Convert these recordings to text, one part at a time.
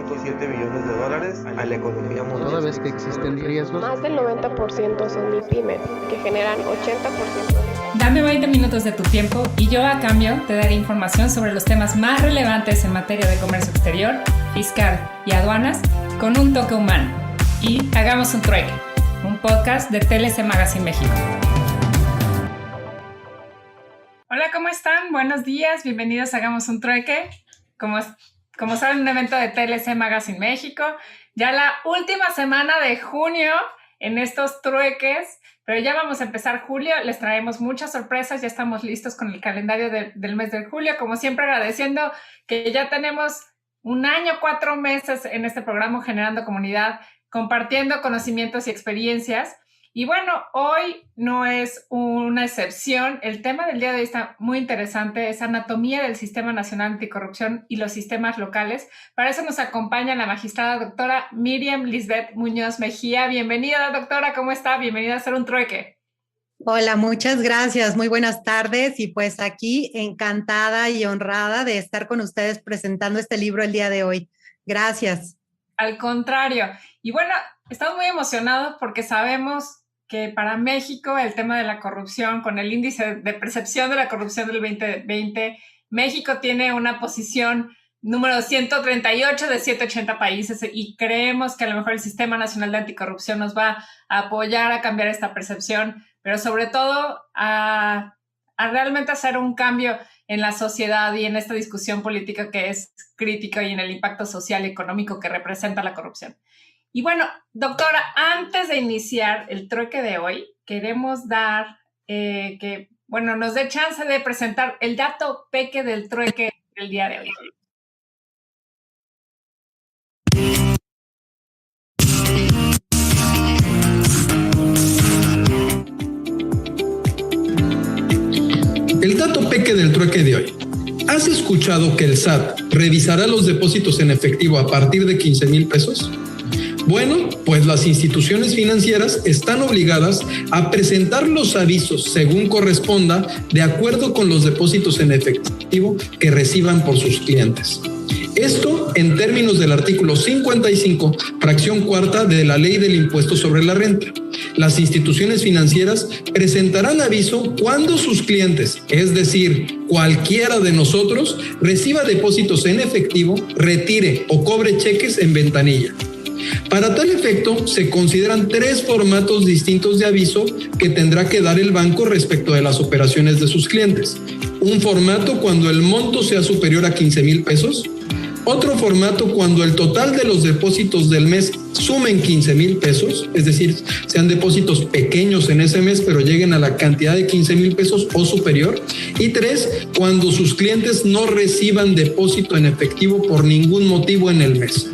$2.7 billones a la economía mundial. Toda vez que existen riesgos, Más del 90% son MIPYMES, que generan 80% de... Dame 20 minutos de tu tiempo y yo a cambio te daré información sobre los temas más relevantes en materia de comercio exterior, fiscal y aduanas con un toque humano. Y hagamos un trueque, un podcast de TLC Magazine México. Hola, ¿cómo están? Buenos días, bienvenidos a Hagamos un trueque. Como saben, un evento de TLC Magazine México. Ya la última semana de junio en estos trueques, pero ya vamos a empezar julio. Les traemos muchas sorpresas, ya estamos listos con el calendario del mes de julio. Como siempre, agradeciendo que ya tenemos un año, 4 meses en este programa generando comunidad, compartiendo conocimientos y experiencias. Y bueno, hoy no es una excepción. El tema del día de hoy está muy interesante, es anatomía del Sistema Nacional Anticorrupción y los sistemas locales. Para eso nos acompaña la magistrada doctora Miriam Lisbeth Muñoz Mejía. Bienvenida, doctora, ¿cómo está? Bienvenida a Hacer un Trueque. Hola, muchas gracias, muy buenas tardes y pues aquí encantada y honrada de estar con ustedes presentando este libro el día de hoy. Gracias. Al contrario. Y bueno, estamos muy emocionados porque sabemos que para México el tema de la corrupción, con el índice de percepción de la corrupción del 2020, México tiene una posición número 138 de 180 países y creemos que a lo mejor el Sistema Nacional de Anticorrupción nos va a apoyar a cambiar esta percepción, pero sobre todo a realmente hacer un cambio en la sociedad y en esta discusión política que es crítica y en el impacto social y económico que representa la corrupción. Y bueno, doctora, antes de iniciar el trueque de hoy, queremos dar que nos dé chance de presentar el dato peque del trueque del día de hoy. El dato peque del trueque de hoy. ¿Has escuchado que el SAT revisará los depósitos en efectivo a partir de 15,000 pesos? Bueno, pues las instituciones financieras están obligadas a presentar los avisos según corresponda de acuerdo con los depósitos en efectivo que reciban por sus clientes. Esto en términos del artículo 55, fracción cuarta de la Ley del Impuesto sobre la Renta. Las instituciones financieras presentarán aviso cuando sus clientes, es decir, cualquiera de nosotros, reciba depósitos en efectivo, retire o cobre cheques en ventanilla. Para tal efecto, se consideran 3 formatos distintos de aviso que tendrá que dar el banco respecto de las operaciones de sus clientes. Un formato cuando el monto sea superior a 15,000 pesos. Otro formato cuando el total de los depósitos del mes sumen 15,000 pesos, es decir, sean depósitos pequeños en ese mes, pero lleguen a la cantidad de 15,000 pesos o superior. Y 3, cuando sus clientes no reciban depósito en efectivo por ningún motivo en el mes.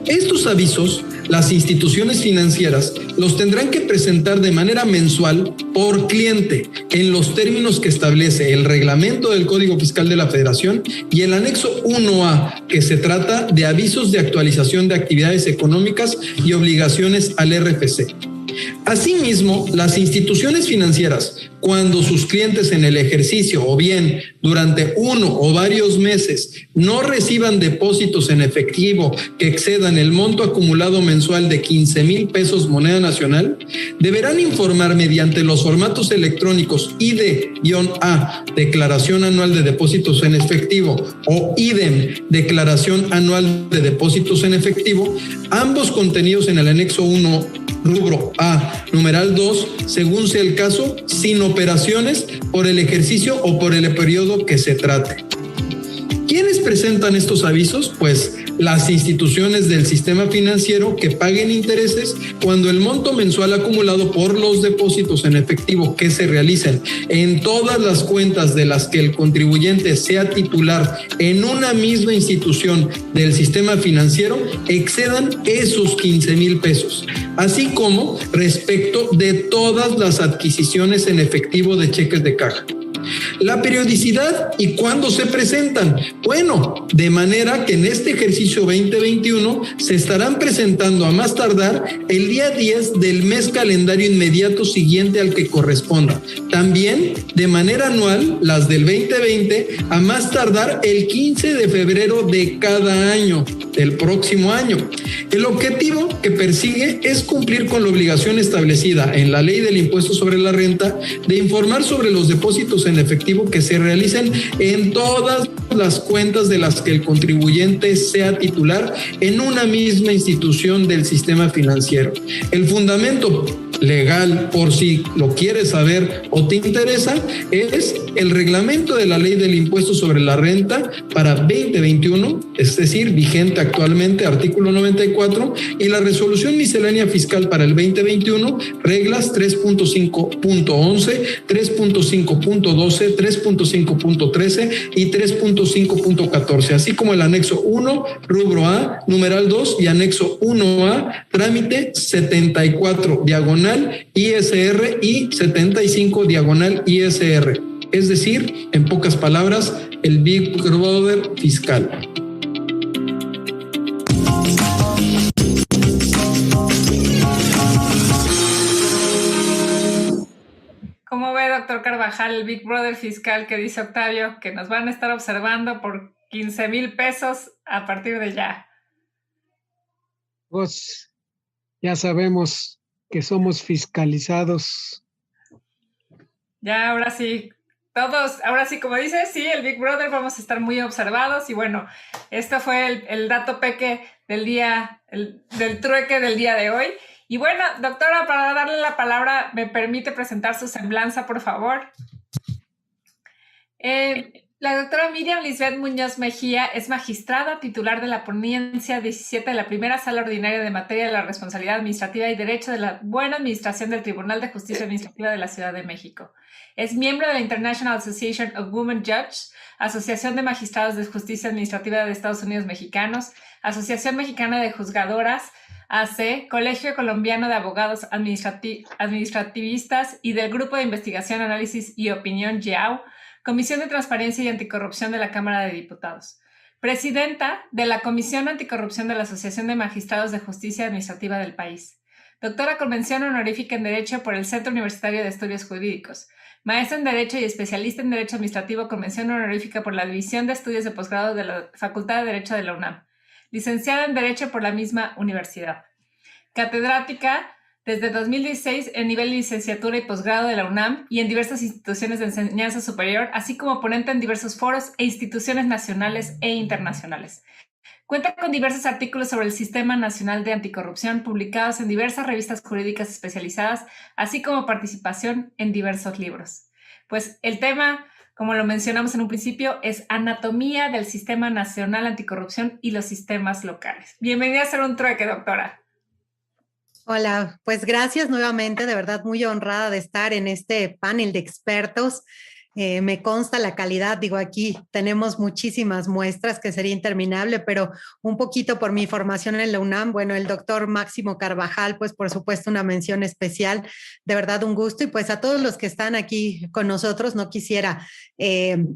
Estos avisos, las instituciones financieras los tendrán que presentar de manera mensual por cliente en los términos que establece el reglamento del Código Fiscal de la Federación y el anexo 1A, que se trata de avisos de actualización de actividades económicas y obligaciones al RFC. Asimismo, las instituciones financieras, cuando sus clientes en el ejercicio o bien durante 1 o varios meses no reciban depósitos en efectivo que excedan el monto acumulado mensual de 15,000 pesos moneda nacional, deberán informar mediante los formatos electrónicos IDE-A, Declaración Anual de Depósitos en Efectivo, o IDEM, Declaración Anual de Depósitos en Efectivo, ambos contenidos en el anexo 1, rubro A, numeral 2, según sea el caso, sin operaciones por el ejercicio o por el periodo que se trate. ¿Quiénes presentan estos avisos? Pues las instituciones del sistema financiero que paguen intereses cuando el monto mensual acumulado por los depósitos en efectivo que se realicen en todas las cuentas de las que el contribuyente sea titular en una misma institución del sistema financiero excedan esos 15,000 pesos, así como respecto de todas las adquisiciones en efectivo de cheques de caja. La periodicidad y cuándo se presentan. Bueno, de manera que en este ejercicio 2021 se estarán presentando a más tardar el día 10 del mes calendario inmediato siguiente al que corresponda. También de manera anual las del 2020 a más tardar el 15 de febrero de cada año, del próximo año. El objetivo que persigue es cumplir con la obligación establecida en la Ley del Impuesto sobre la Renta de informar sobre los depósitos en efectivo que se realicen en todas las cuentas de las que el contribuyente sea titular en una misma institución del sistema financiero. El fundamento legal, por si lo quieres saber o te interesa, es el reglamento de la Ley del Impuesto sobre la Renta para 2021, es decir, vigente actualmente, artículo 94, y la resolución miscelánea fiscal para el 2021, reglas 3.5.11, 3.5.12, 3.5.13 y 3.5.14, así como el anexo 1, rubro A, numeral 2 y anexo 1A, trámite 74, diagonal ISR y 75, diagonal ISR. Es decir, en pocas palabras, el Big Brother fiscal. ¿Cómo ve, doctor Carvajal, el Big Brother fiscal que dice Octavio que nos van a estar observando por 15,000 pesos a partir de ya? Pues ya sabemos que somos fiscalizados. Ya, ahora sí, todos, ahora sí, como dices, sí, el Big Brother vamos a estar muy observados y bueno, esto fue el dato peque del día, del trueque del día de hoy. Y bueno, doctora, para darle la palabra, ¿me permite presentar su semblanza, por favor? La doctora Miriam Lisbeth Muñoz Mejía es magistrada titular de la ponencia 17 de la primera sala ordinaria de materia de la responsabilidad administrativa y derecho de la buena administración del Tribunal de Justicia Administrativa de la Ciudad de México. Es miembro de la International Association of Women Judges, Asociación de Magistrados de Justicia Administrativa de Estados Unidos Mexicanos, Asociación Mexicana de Juzgadoras, AC, Colegio Colombiano de Abogados Administrativistas y del Grupo de Investigación, Análisis y Opinión GIAO, Comisión de Transparencia y Anticorrupción de la Cámara de Diputados. Presidenta de la Comisión Anticorrupción de la Asociación de Magistrados de Justicia Administrativa del país. Doctora con mención honorífica en Derecho por el Centro Universitario de Estudios Jurídicos. Maestra en Derecho y especialista en Derecho Administrativo con mención honorífica por la División de Estudios de Posgrado de la Facultad de Derecho de la UNAM. Licenciada en Derecho por la misma universidad. Catedrática desde 2016 en nivel de licenciatura y posgrado de la UNAM y en diversas instituciones de enseñanza superior, así como ponente en diversos foros e instituciones nacionales e internacionales. Cuenta con diversos artículos sobre el Sistema Nacional de Anticorrupción publicados en diversas revistas jurídicas especializadas, así como participación en diversos libros. Pues el tema, como lo mencionamos en un principio, es Anatomía del Sistema Nacional Anticorrupción y los sistemas locales. Bienvenida a Hacer un Trueque, doctora. Hola, pues gracias nuevamente, de verdad muy honrada de estar en este panel de expertos. Me consta la calidad, digo, aquí tenemos muchísimas muestras que sería interminable, pero un poquito por mi formación en la UNAM, bueno, el doctor Máximo Carvajal, pues por supuesto una mención especial, de verdad un gusto, y pues a todos los que están aquí con nosotros, no quisiera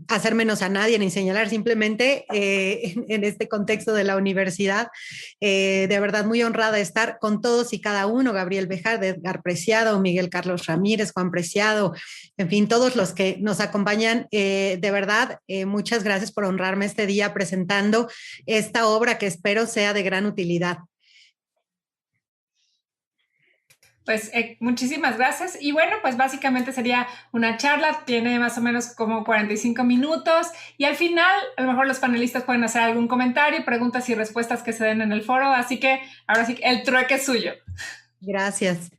hacer menos a nadie ni señalar, simplemente en este contexto de la universidad, de verdad muy honrada de estar con todos y cada uno, Gabriel Bejar, Edgar Preciado, Miguel Carlos Ramírez, Juan Preciado, en fin, todos los que nos acompañan, de verdad, muchas gracias por honrarme este día presentando esta obra que espero sea de gran utilidad. Pues muchísimas gracias. Y bueno, pues básicamente sería una charla, tiene más o menos como 45 minutos y al final a lo mejor los panelistas pueden hacer algún comentario, preguntas y respuestas que se den en el foro, así que ahora sí, el trueque es suyo. Gracias.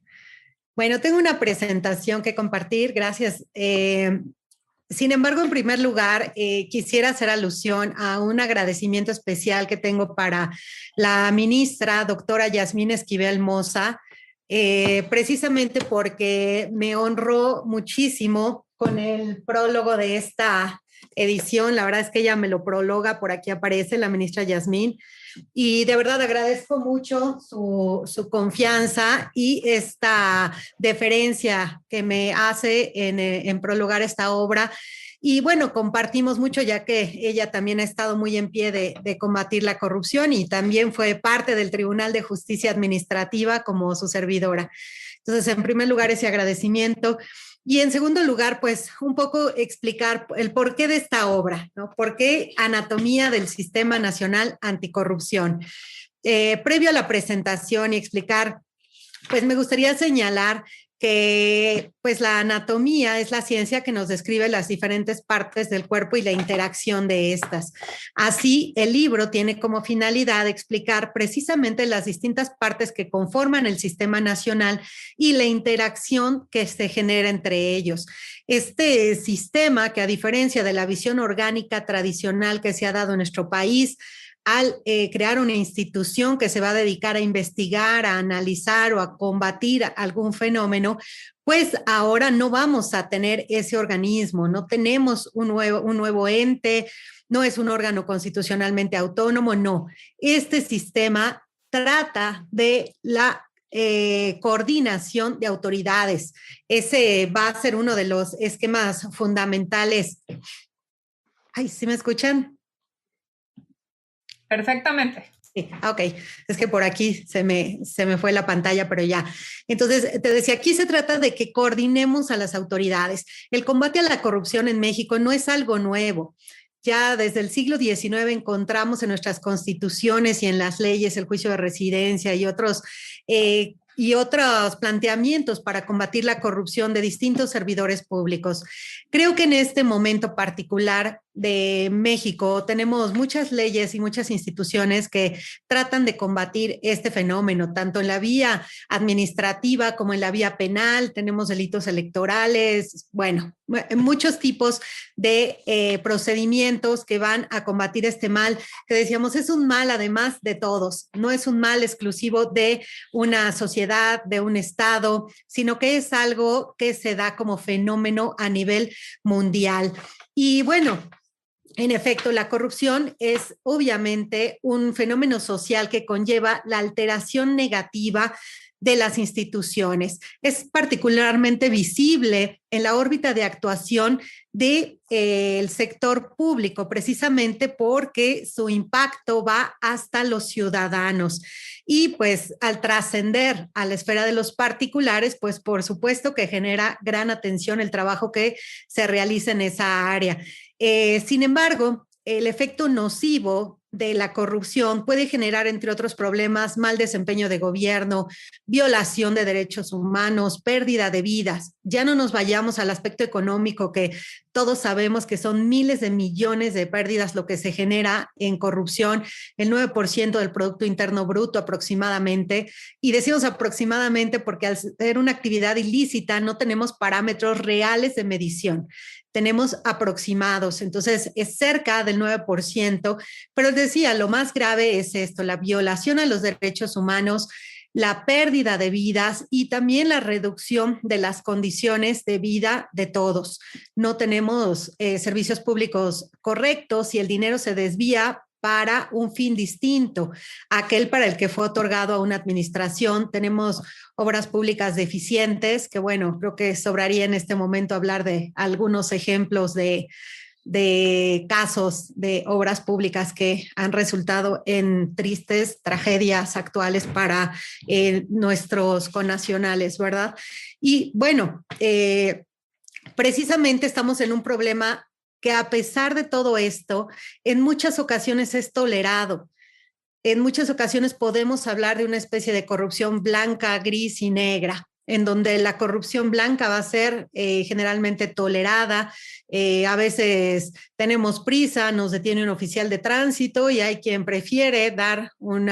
Bueno, tengo una presentación que compartir, gracias. Sin embargo, en primer lugar, quisiera hacer alusión a un agradecimiento especial que tengo para la ministra, doctora Yasmín Esquivel Moza, precisamente porque me honró muchísimo con el prólogo de esta edición. La verdad es que ella me lo prologa, por aquí aparece la ministra Yasmín. Y de verdad agradezco mucho su confianza y esta deferencia que me hace en prologar esta obra. Y bueno, compartimos mucho ya que ella también ha estado muy en pie de combatir la corrupción y también fue parte del Tribunal de Justicia Administrativa como su servidora. Entonces, en primer lugar, ese agradecimiento. Y en segundo lugar, pues un poco explicar el porqué de esta obra, ¿no? ¿Por qué Anatomía del Sistema Nacional Anticorrupción? Previo a la presentación y explicar, pues me gustaría señalar que pues la anatomía es la ciencia que nos describe las diferentes partes del cuerpo y la interacción de estas. Así, el libro tiene como finalidad explicar precisamente las distintas partes que conforman el sistema nacional y la interacción que se genera entre ellos. Este sistema, que a diferencia de la visión orgánica tradicional que se ha dado en nuestro país, al crear una institución que se va a dedicar a investigar, a analizar o a combatir algún fenómeno, pues ahora no vamos a tener ese organismo, no tenemos un nuevo ente, no es un órgano constitucionalmente autónomo, no. Este sistema trata de la coordinación de autoridades. Ese va a ser uno de los esquemas fundamentales. Ay, ¿sí me escuchan? Perfectamente. Sí, ok, es que por aquí se me fue la pantalla, pero ya. Entonces, te decía, aquí se trata de que coordinemos a las autoridades. El combate a la corrupción en México no es algo nuevo. Ya desde el siglo XIX encontramos en nuestras constituciones y en las leyes el juicio de residencia y otros planteamientos para combatir la corrupción de distintos servidores públicos. Creo que en este momento particular de México tenemos muchas leyes y muchas instituciones que tratan de combatir este fenómeno, tanto en la vía administrativa como en la vía penal. Tenemos delitos electorales, bueno, muchos tipos de procedimientos que van a combatir este mal, que decíamos es un mal además de todos, no es un mal exclusivo de una sociedad, de un estado, sino que es algo que se da como fenómeno a nivel mundial. Y bueno, en efecto, la corrupción es obviamente un fenómeno social que conlleva la alteración negativa de las instituciones. Es particularmente visible en la órbita de actuación del sector público, precisamente porque su impacto va hasta los ciudadanos. Y pues al trascender a la esfera de los particulares, pues por supuesto que genera gran atención el trabajo que se realiza en esa área. Sin embargo, el efecto nocivo de la corrupción puede generar, entre otros problemas, mal desempeño de gobierno, violación de derechos humanos, pérdida de vidas. Ya no nos vayamos al aspecto económico, que todos sabemos que son miles de millones de pérdidas lo que se genera en corrupción, el 9% del Producto Interno Bruto aproximadamente. Y decimos aproximadamente porque al ser una actividad ilícita no tenemos parámetros reales de medición. Tenemos aproximados, entonces es cerca del 9%, pero decía, lo más grave es esto, la violación a los derechos humanos, la pérdida de vidas y también la reducción de las condiciones de vida de todos. No tenemos servicios públicos correctos y el dinero se desvía para un fin distinto, aquel para el que fue otorgado a una administración. Tenemos obras públicas deficientes, que bueno, creo que sobraría en este momento hablar de algunos ejemplos de casos de obras públicas que han resultado en tristes tragedias actuales para nuestros connacionales, ¿verdad? Y bueno, precisamente estamos en un problema que a pesar de todo esto, en muchas ocasiones es tolerado. En muchas ocasiones podemos hablar de una especie de corrupción blanca, gris y negra, en donde la corrupción blanca va a ser generalmente tolerada. A veces tenemos prisa, nos detiene un oficial de tránsito y hay quien prefiere dar un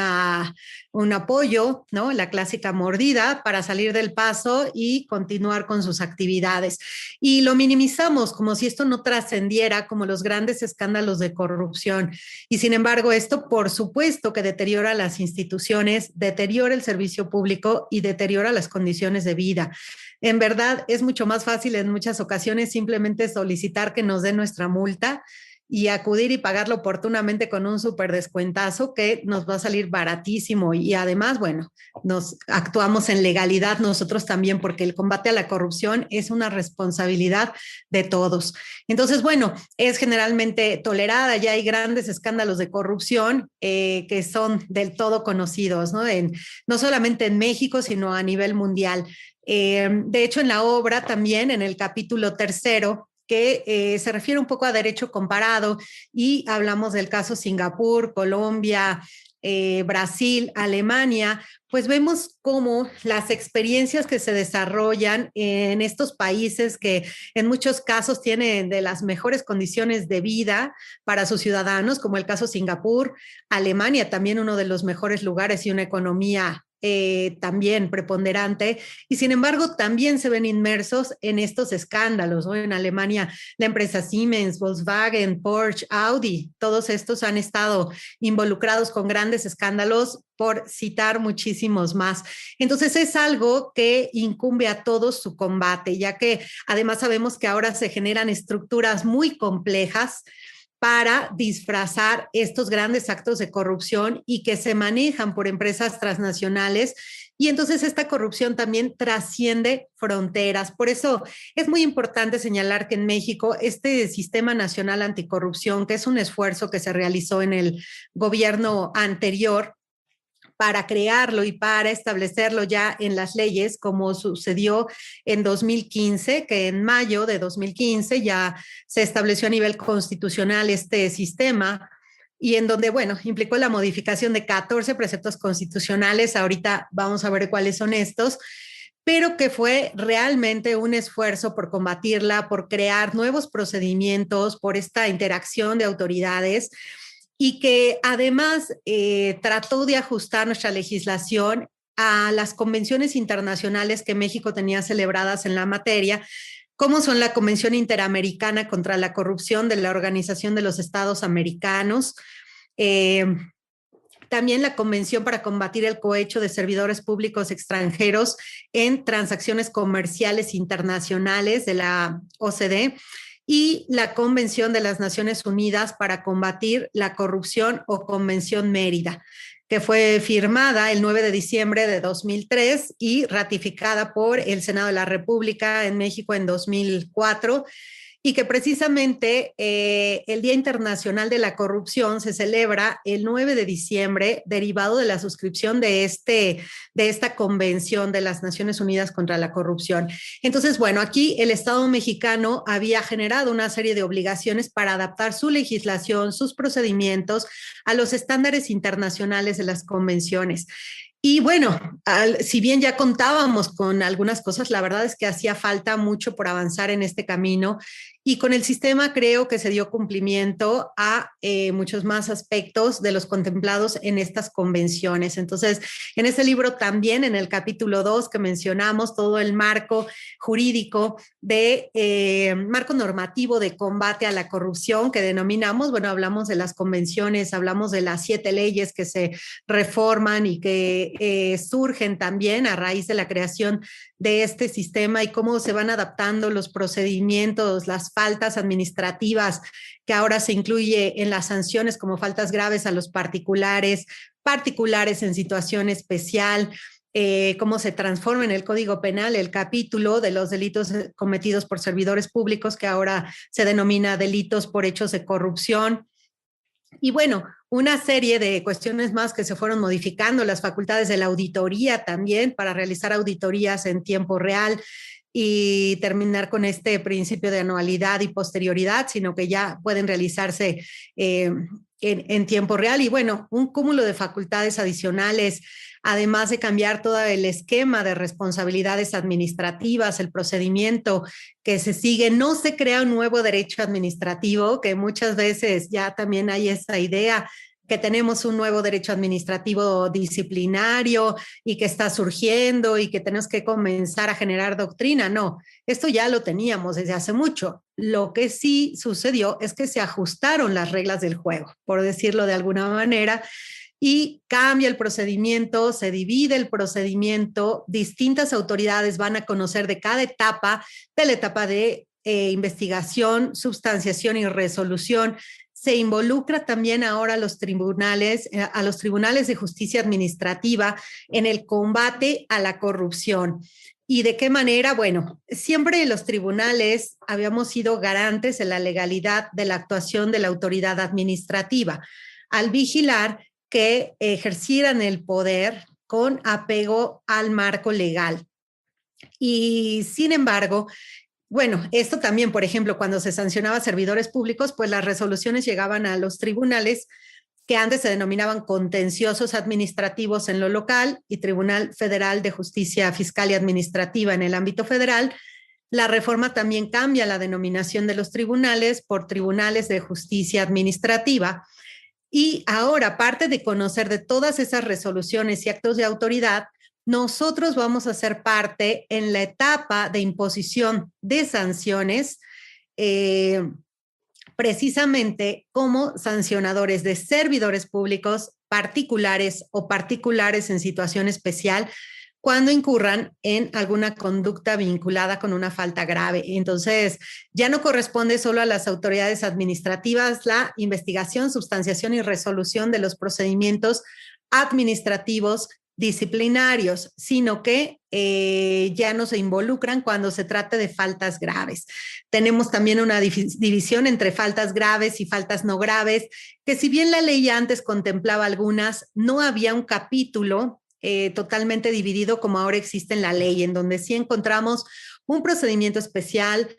apoyo, ¿no? La clásica mordida para salir del paso y continuar con sus actividades. Y lo minimizamos como si esto no trascendiera como los grandes escándalos de corrupción. Y sin embargo, esto por supuesto que deteriora las instituciones, deteriora el servicio público y deteriora las condiciones de vida. En verdad es mucho más fácil en muchas ocasiones simplemente solicitar que nos den nuestra multa y acudir y pagarlo oportunamente con un súper descuentazo que nos va a salir baratísimo. Y además, bueno, nos actuamos en legalidad nosotros también, porque el combate a la corrupción es una responsabilidad de todos. Entonces, bueno, es generalmente tolerada. Ya hay grandes escándalos de corrupción que son del todo conocidos, ¿no? No solamente en México, sino a nivel mundial. De hecho, en la obra también, en el capítulo 3, que se refiere un poco a derecho comparado, y hablamos del caso Singapur, Colombia, Brasil, Alemania, pues vemos cómo las experiencias que se desarrollan en estos países, que en muchos casos tienen de las mejores condiciones de vida para sus ciudadanos, como el caso Singapur, Alemania también uno de los mejores lugares y una economía también preponderante, y sin embargo también se ven inmersos en estos escándalos, ¿no? En Alemania la empresa Siemens, Volkswagen, Porsche, Audi, todos estos han estado involucrados con grandes escándalos, por citar muchísimos más. Entonces es algo que incumbe a todos su combate, ya que además sabemos que ahora se generan estructuras muy complejas para disfrazar estos grandes actos de corrupción y que se manejan por empresas transnacionales. Y entonces esta corrupción también trasciende fronteras. Por eso es muy importante señalar que en México este Sistema Nacional Anticorrupción, que es un esfuerzo que se realizó en el gobierno anterior, para crearlo y para establecerlo ya en las leyes, como sucedió en 2015, que en mayo de 2015 ya se estableció a nivel constitucional este sistema, y en donde, bueno, implicó la modificación de 14 preceptos constitucionales. Ahorita vamos a ver cuáles son estos, pero que fue realmente un esfuerzo por combatirla, por crear nuevos procedimientos, por esta interacción de autoridades, y que además trató de ajustar nuestra legislación a las convenciones internacionales que México tenía celebradas en la materia, como son la Convención Interamericana contra la Corrupción de la Organización de los Estados Americanos, también la Convención para combatir el cohecho de servidores públicos extranjeros en transacciones comerciales internacionales de la OCDE, y la Convención de las Naciones Unidas para combatir la corrupción, o Convención Mérida, que fue firmada el 9 de diciembre de 2003 y ratificada por el Senado de la República en México en 2004, y que precisamente el Día Internacional de la Corrupción se celebra el 9 de diciembre, derivado de la suscripción de esta Convención de las Naciones Unidas contra la Corrupción. Entonces, bueno, aquí el Estado mexicano había generado una serie de obligaciones para adaptar su legislación, sus procedimientos a los estándares internacionales de las convenciones. Y bueno, si bien ya contábamos con algunas cosas, la verdad es que hacía falta mucho por avanzar en este camino, y con el sistema creo que se dio cumplimiento a muchos más aspectos de los contemplados en estas convenciones. Entonces, en este libro también, en el capítulo 2 que mencionamos, todo el marco jurídico marco normativo de combate a la corrupción que denominamos, bueno, hablamos de las convenciones, hablamos de las 7 leyes que se reforman y que surgen también a raíz de la creación de este sistema, y cómo se van adaptando los procedimientos, las faltas administrativas que ahora se incluye en las sanciones como faltas graves a los particulares en situación especial, cómo se transforma en el Código Penal el capítulo de los delitos cometidos por servidores públicos, que ahora se denomina delitos por hechos de corrupción. Y bueno, una serie de cuestiones más que se fueron modificando, las facultades de la auditoría también para realizar auditorías en tiempo real y terminar con este principio de anualidad y posterioridad, sino que ya pueden realizarse en tiempo real. Y bueno, un cúmulo de facultades adicionales, además de cambiar todo el esquema de responsabilidades administrativas, el procedimiento que se sigue. No se crea un nuevo derecho administrativo, que muchas veces ya también hay esa idea que tenemos un nuevo derecho administrativo disciplinario y que está surgiendo y que tenemos que comenzar a generar doctrina. No, esto ya lo teníamos desde hace mucho. Lo que sí sucedió es que se ajustaron las reglas del juego, por decirlo de alguna manera, y cambia el procedimiento, se divide el procedimiento, distintas autoridades van a conocer de cada etapa, de la etapa de investigación, sustanciación y resolución. Se involucra también ahora a los tribunales de justicia administrativa en el combate a la corrupción. ¿Y de qué manera? Bueno, siempre los tribunales habíamos sido garantes de la legalidad de la actuación de la autoridad administrativa, al vigilar que ejercieran el poder con apego al marco legal. Y sin embargo, bueno, esto también, por ejemplo, cuando se sancionaba a servidores públicos, pues las resoluciones llegaban a los tribunales que antes se denominaban contenciosos administrativos en lo local y Tribunal Federal de Justicia Fiscal y Administrativa en el ámbito federal. La reforma también cambia la denominación de los tribunales por tribunales de justicia administrativa. Y ahora, aparte de conocer de todas esas resoluciones y actos de autoridad, nosotros vamos a ser parte en la etapa de imposición de sanciones, precisamente como sancionadores de servidores públicos particulares o particulares en situación especial cuando incurran en alguna conducta vinculada con una falta grave. Entonces, ya no corresponde solo a las autoridades administrativas la investigación, sustanciación y resolución de los procedimientos administrativos disciplinarios, sino que ya no se involucran cuando se trate de faltas graves. Tenemos también una división entre faltas graves y faltas no graves, que si bien la ley antes contemplaba algunas, no había un capítulo totalmente dividido como ahora existe en la ley, en donde sí encontramos un procedimiento especial,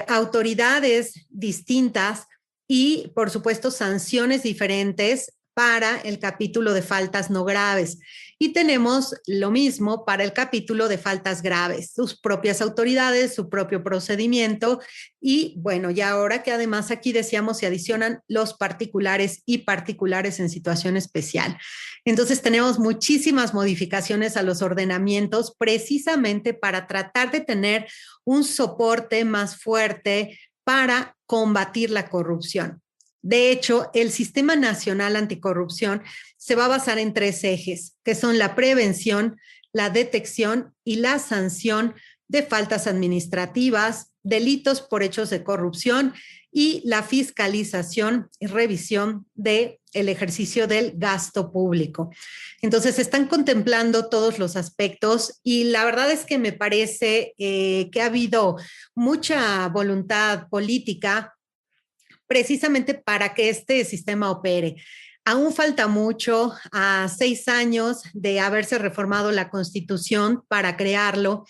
autoridades distintas y, por supuesto, sanciones diferentes para el capítulo de faltas no graves. Y tenemos lo mismo para el capítulo de faltas graves, sus propias autoridades, su propio procedimiento y bueno, ya ahora que además aquí decíamos se adicionan los particulares y particulares en situación especial. Entonces tenemos muchísimas modificaciones a los ordenamientos precisamente para tratar de tener un soporte más fuerte para combatir la corrupción. De hecho, el Sistema Nacional Anticorrupción se va a basar en 3 ejes, que son la prevención, la detección y la sanción de faltas administrativas, delitos por hechos de corrupción y la fiscalización y revisión del ejercicio del gasto público. Entonces, se están contemplando todos los aspectos y la verdad es que me parece que ha habido mucha voluntad política precisamente para que este sistema opere. Aún falta mucho, a 6 años de haberse reformado la Constitución para crearlo.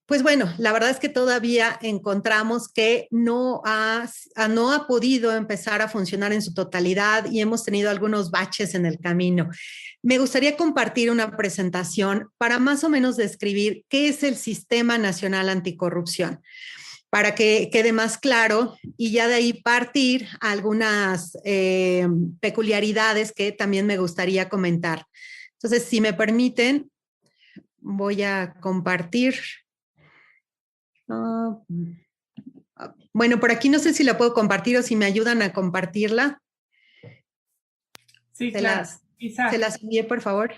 Pues bueno, la verdad es que todavía encontramos que no ha podido empezar a funcionar en su totalidad y hemos tenido algunos baches en el camino. Me gustaría compartir una presentación para más o menos describir qué es el Sistema Nacional Anticorrupción, para que quede más claro y ya de ahí partir algunas peculiaridades que también me gustaría comentar. Entonces, si me permiten, voy a compartir. Bueno, por aquí no sé si la puedo compartir o si me ayudan a compartirla. Sí, claro. Se las envié, por favor.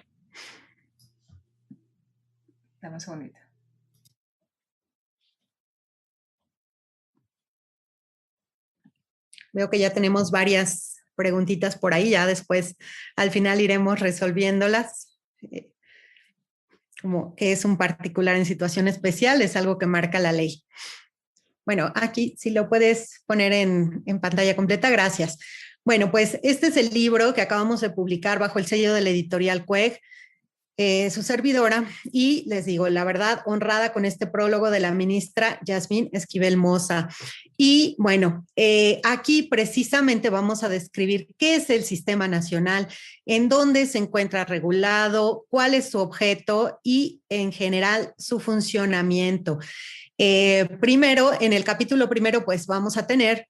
Dame un segundito. Veo que ya tenemos varias preguntitas por ahí, ya después al final iremos resolviéndolas. Como que es un particular en situación especial, es algo que marca la ley. Bueno, aquí si lo puedes poner en pantalla completa, gracias. Bueno, pues este es el libro que acabamos de publicar bajo el sello de la editorial CUEG, su servidora, y les digo, la verdad, honrada con este prólogo de la ministra Yasmín Esquivel Moza. Y bueno, aquí precisamente vamos a describir qué es el Sistema Nacional, en dónde se encuentra regulado, cuál es su objeto y en general su funcionamiento. Primero, en el capítulo primero, pues vamos a tener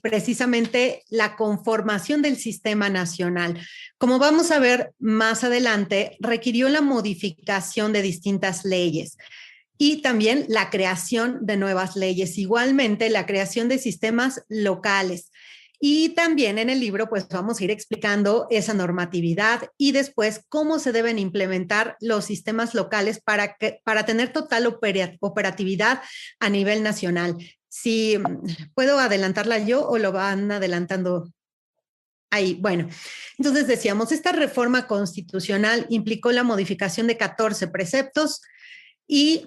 precisamente la conformación del Sistema Nacional. Como vamos a ver más adelante, requirió la modificación de distintas leyes y también la creación de nuevas leyes, igualmente la creación de sistemas locales. Y también en el libro pues vamos a ir explicando esa normatividad y después cómo se deben implementar los sistemas locales para tener total operatividad a nivel nacional. Si puedo adelantarla yo o lo van adelantando ahí. Bueno, entonces decíamos, esta reforma constitucional implicó la modificación de 14 preceptos y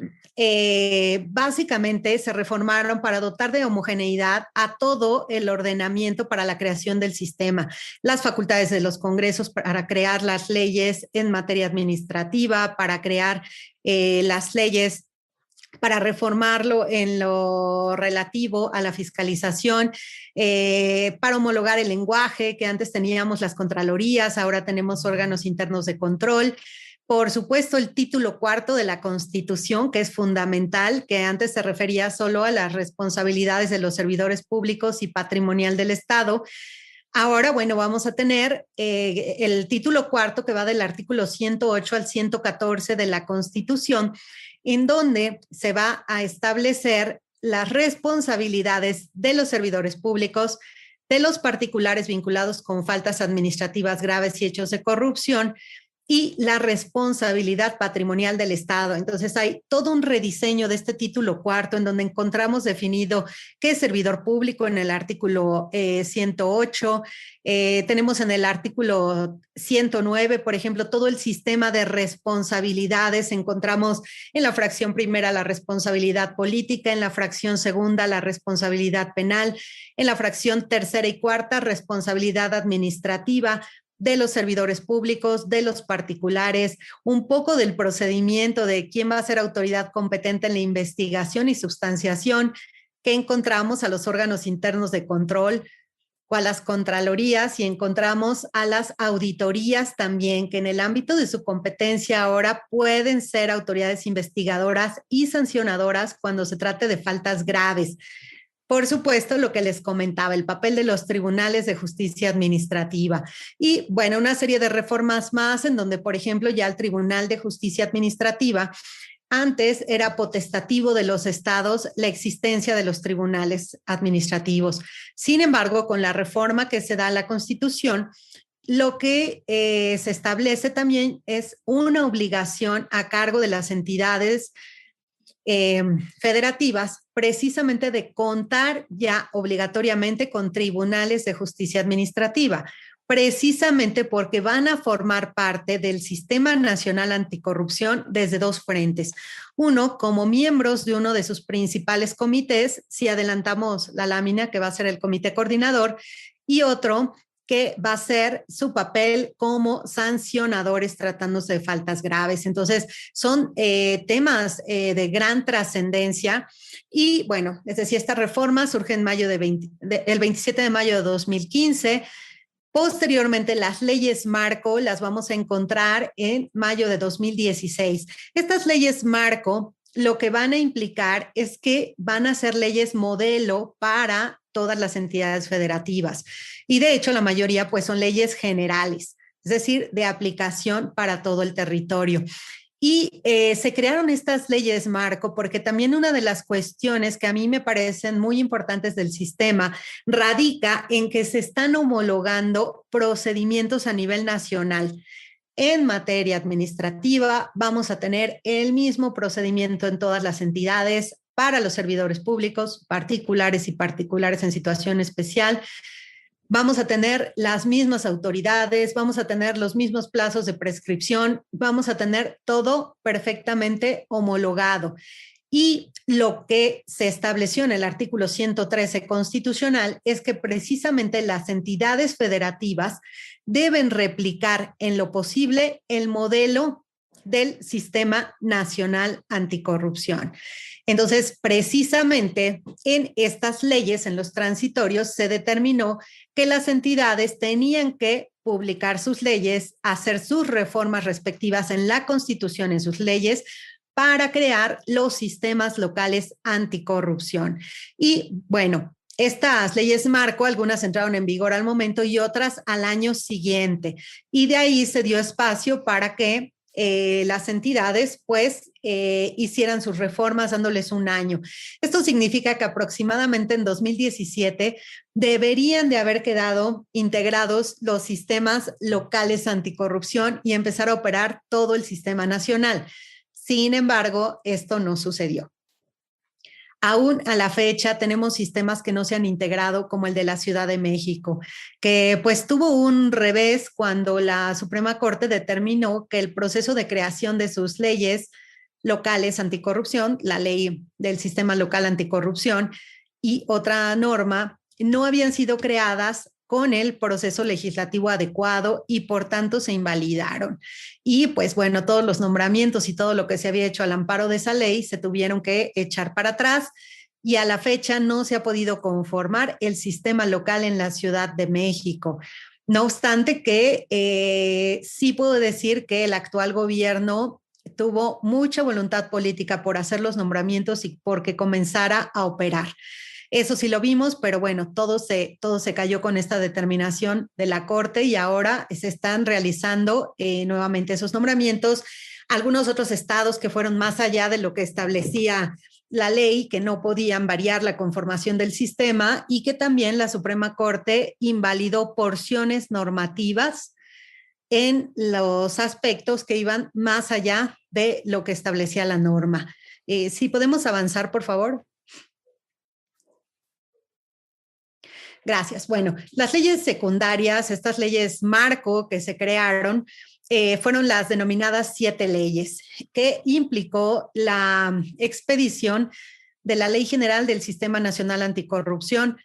básicamente se reformaron para dotar de homogeneidad a todo el ordenamiento para la creación del sistema, las facultades de los congresos para crear las leyes en materia administrativa, para crear las leyes, para reformarlo en lo relativo a la fiscalización, para homologar el lenguaje, que antes teníamos las contralorías, ahora tenemos órganos internos de control. Por supuesto, el título cuarto de la Constitución, que es fundamental, que antes se refería solo a las responsabilidades de los servidores públicos y patrimonial del Estado. Ahora, bueno, vamos a tener el título cuarto que va del artículo 108 al 114 de la Constitución, en donde se va a establecer las responsabilidades de los servidores públicos, de los particulares vinculados con faltas administrativas graves y hechos de corrupción, y la responsabilidad patrimonial del Estado. Entonces hay todo un rediseño de este título cuarto en donde encontramos definido qué es servidor público en el artículo 108, tenemos en el artículo 109, por ejemplo, todo el sistema de responsabilidades. Encontramos en la fracción primera la responsabilidad política, en la fracción segunda la responsabilidad penal, en la fracción tercera y cuarta responsabilidad administrativa, de los servidores públicos, de los particulares, un poco del procedimiento de quién va a ser autoridad competente en la investigación y sustanciación, que encontramos a los órganos internos de control, o a las contralorías, y encontramos a las auditorías también, que en el ámbito de su competencia ahora pueden ser autoridades investigadoras y sancionadoras cuando se trate de faltas graves. Por supuesto, lo que les comentaba, el papel de los tribunales de justicia administrativa. Y bueno, una serie de reformas más en donde, por ejemplo, ya el Tribunal de Justicia Administrativa, antes era potestativo de los estados la existencia de los tribunales administrativos. Sin embargo, con la reforma que se da a la Constitución, lo que se establece también es una obligación a cargo de las entidades federativas, precisamente de contar ya obligatoriamente con tribunales de justicia administrativa, precisamente porque van a formar parte del Sistema Nacional Anticorrupción desde dos frentes. Uno, como miembros de uno de sus principales comités, si adelantamos la lámina, que va a ser el comité coordinador, y otro, que va a ser su papel como sancionadores tratándose de faltas graves. Entonces, son temas de gran trascendencia. Y bueno, es decir, esta reforma surge en mayo el 27 de mayo de 2015. Posteriormente, las leyes marco las vamos a encontrar en mayo de 2016. Estas leyes marco lo que van a implicar es que van a ser leyes modelo para todas las entidades federativas. Y de hecho, la mayoría pues son leyes generales, es decir, de aplicación para todo el territorio. Y se crearon estas leyes marco porque también una de las cuestiones que a mí me parecen muy importantes del sistema radica en que se están homologando procedimientos a nivel nacional. En materia administrativa vamos a tener el mismo procedimiento en todas las entidades para los servidores públicos, particulares y particulares en situación especial. Vamos a tener las mismas autoridades, vamos a tener los mismos plazos de prescripción, vamos a tener todo perfectamente homologado. Y lo que se estableció en el artículo 113 constitucional es que precisamente las entidades federativas deben replicar en lo posible el modelo del Sistema Nacional Anticorrupción. Entonces, precisamente en estas leyes, en los transitorios, se determinó que las entidades tenían que publicar sus leyes, hacer sus reformas respectivas en la Constitución, en sus leyes, para crear los sistemas locales anticorrupción. Y bueno, estas leyes marco, algunas entraron en vigor al momento y otras al año siguiente. Y de ahí se dio espacio para que las entidades pues hicieran sus reformas dándoles un año. Esto significa que aproximadamente en 2017 deberían de haber quedado integrados los sistemas locales anticorrupción y empezar a operar todo el sistema nacional. Sin embargo, esto no sucedió. Aún a la fecha tenemos sistemas que no se han integrado, como el de la Ciudad de México, que pues tuvo un revés cuando la Suprema Corte determinó que el proceso de creación de sus leyes locales anticorrupción, la ley del sistema local anticorrupción y otra norma, no habían sido creadas con el proceso legislativo adecuado y por tanto se invalidaron. Y pues bueno, todos los nombramientos y todo lo que se había hecho al amparo de esa ley se tuvieron que echar para atrás y a la fecha no se ha podido conformar el sistema local en la Ciudad de México. No obstante que sí puedo decir que el actual gobierno tuvo mucha voluntad política por hacer los nombramientos y porque comenzara a operar. Eso sí lo vimos, pero bueno, todo se cayó con esta determinación de la Corte y ahora se están realizando nuevamente esos nombramientos. Algunos otros estados que fueron más allá de lo que establecía la ley, que no podían variar la conformación del sistema y que también la Suprema Corte invalidó porciones normativas en los aspectos que iban más allá de lo que establecía la norma. ¿Sí podemos avanzar, por favor? Gracias. Bueno, las leyes secundarias, estas leyes marco que se crearon, fueron las denominadas 7 leyes, que implicó la expedición de la Ley General del Sistema Nacional Anticorrupción,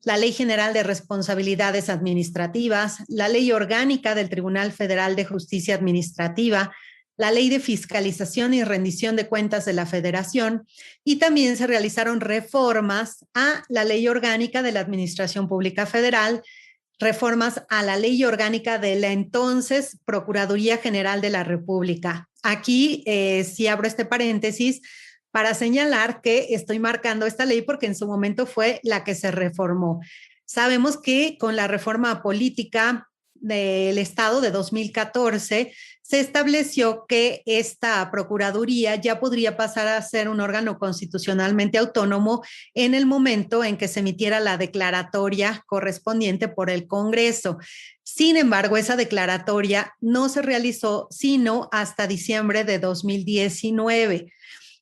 la Ley General de Responsabilidades Administrativas, la Ley Orgánica del Tribunal Federal de Justicia Administrativa, la Ley de Fiscalización y Rendición de Cuentas de la Federación, y también se realizaron reformas a la Ley Orgánica de la Administración Pública Federal, reformas a la Ley Orgánica de la entonces Procuraduría General de la República. Aquí sí abro este paréntesis para señalar que estoy marcando esta ley porque en su momento fue la que se reformó. Sabemos que con la reforma política del Estado de 2014 se estableció que esta Procuraduría ya podría pasar a ser un órgano constitucionalmente autónomo en el momento en que se emitiera la declaratoria correspondiente por el Congreso. Sin embargo, esa declaratoria no se realizó sino hasta diciembre de 2019.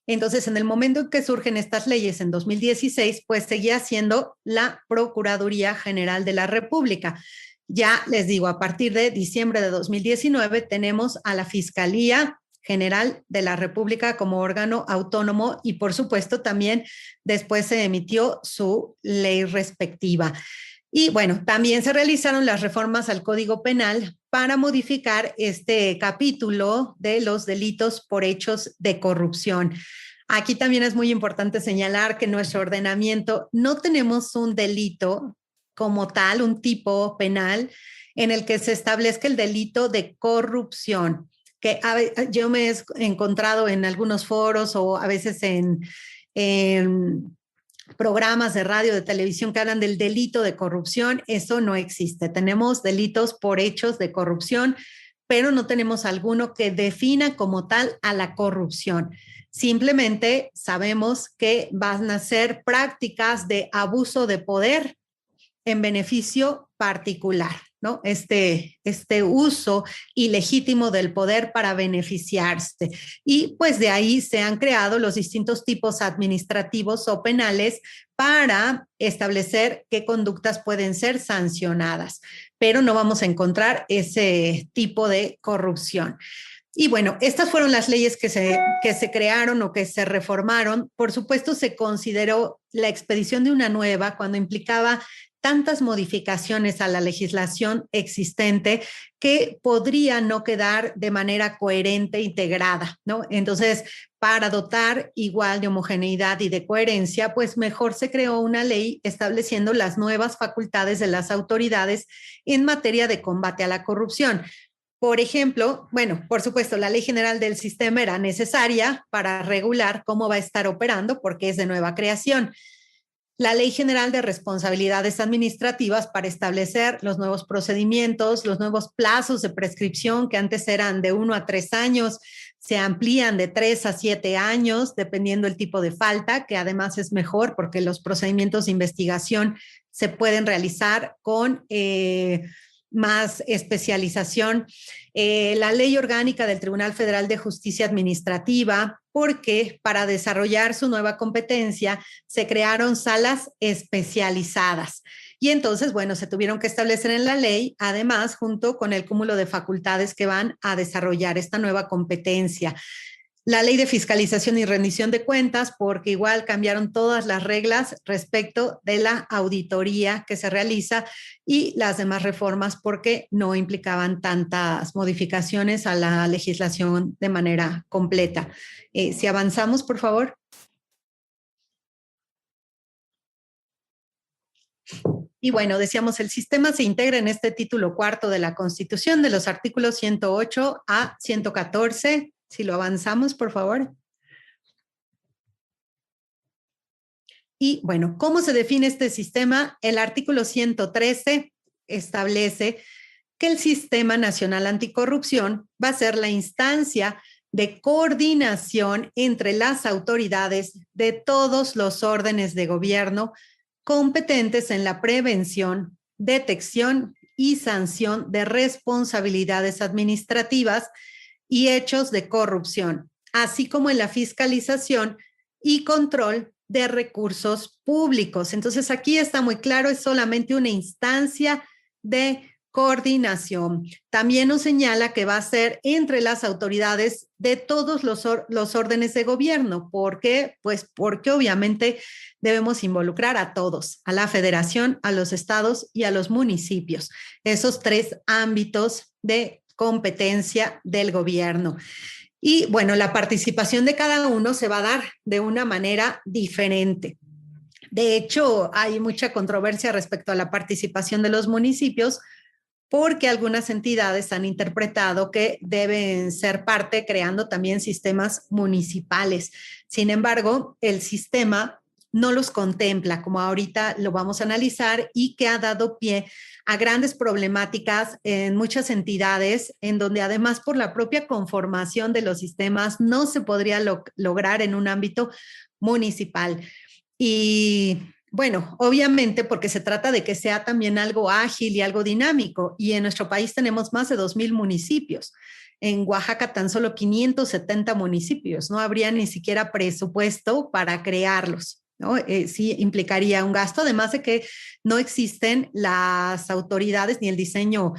Entonces, en el momento en que surgen estas leyes en 2016, pues seguía siendo la Procuraduría General de la República. Ya les digo, a partir de diciembre de 2019 tenemos a la Fiscalía General de la República como órgano autónomo y por supuesto también después se emitió su ley respectiva. Y bueno, también se realizaron las reformas al Código Penal para modificar este capítulo de los delitos por hechos de corrupción. Aquí también es muy importante señalar que en nuestro ordenamiento no tenemos un delito como tal, un tipo penal en el que se establezca el delito de corrupción, que yo me he encontrado en algunos foros o a veces en programas de radio, de televisión que hablan del delito de corrupción. Eso no existe. Tenemos delitos por hechos de corrupción, pero no tenemos alguno que defina como tal a la corrupción. Simplemente sabemos que van a ser prácticas de abuso de poder en beneficio particular, ¿no? Este uso ilegítimo del poder para beneficiarse. Y pues de ahí se han creado los distintos tipos administrativos o penales para establecer qué conductas pueden ser sancionadas, pero no vamos a encontrar ese tipo de corrupción. Y bueno, estas fueron las leyes que se crearon o que se reformaron. Por supuesto, se consideró la expedición de una nueva cuando implicaba tantas modificaciones a la legislación existente que podría no quedar de manera coherente, integrada, ¿no? Entonces, para dotar igual de homogeneidad y de coherencia, pues mejor se creó una ley estableciendo las nuevas facultades de las autoridades en materia de combate a la corrupción. Por ejemplo, bueno, por supuesto, la Ley General del Sistema era necesaria para regular cómo va a estar operando porque es de nueva creación. la Ley General de Responsabilidades Administrativas para establecer los nuevos procedimientos, los nuevos plazos de prescripción que antes eran de 1 a 3 años, se amplían de 3 a 7 años, dependiendo el tipo de falta, que además es mejor porque los procedimientos de investigación se pueden realizar con más especialización. La Ley Orgánica del Tribunal Federal de Justicia Administrativa, porque para desarrollar su nueva competencia se crearon salas especializadas. Y entonces, bueno, se tuvieron que establecer en la ley, además, junto con el cúmulo de facultades que van a desarrollar esta nueva competencia. La ley de fiscalización y rendición de cuentas, porque igual cambiaron todas las reglas respecto de la auditoría que se realiza y las demás reformas porque no implicaban tantas modificaciones a la legislación de manera completa. Si avanzamos, por favor. Y bueno, decíamos, el sistema se integra en este título cuarto de la Constitución de los artículos 108 a 114. Si lo avanzamos, por favor. Y bueno, ¿cómo se define este sistema? El artículo 113 establece que el Sistema Nacional Anticorrupción va a ser la instancia de coordinación entre las autoridades de todos los órdenes de gobierno competentes en la prevención, detección y sanción de responsabilidades administrativas y hechos de corrupción, así como en la fiscalización y control de recursos públicos. Entonces, aquí está muy claro, es solamente una instancia de coordinación. También nos señala que va a ser entre las autoridades de todos los órdenes de gobierno. ¿Por qué? Pues porque obviamente debemos involucrar a todos, a la federación, a los estados y a los municipios. Esos 3 ámbitos de competencia del gobierno. Y bueno, la participación de cada uno se va a dar de una manera diferente. De hecho, hay mucha controversia respecto a la participación de los municipios porque algunas entidades han interpretado que deben ser parte creando también sistemas municipales. Sin embargo, el sistema no los contempla, como ahorita lo vamos a analizar, y que ha dado pie a grandes problemáticas en muchas entidades, en donde además por la propia conformación de los sistemas no se podría lograr en un ámbito municipal. Y bueno, obviamente porque se trata de que sea también algo ágil y algo dinámico, y en nuestro país tenemos más de 2,000 municipios. En Oaxaca tan solo 570 municipios, no habría ni siquiera presupuesto para crearlos, ¿no? Sí implicaría un gasto, además de que no existen las autoridades ni el diseño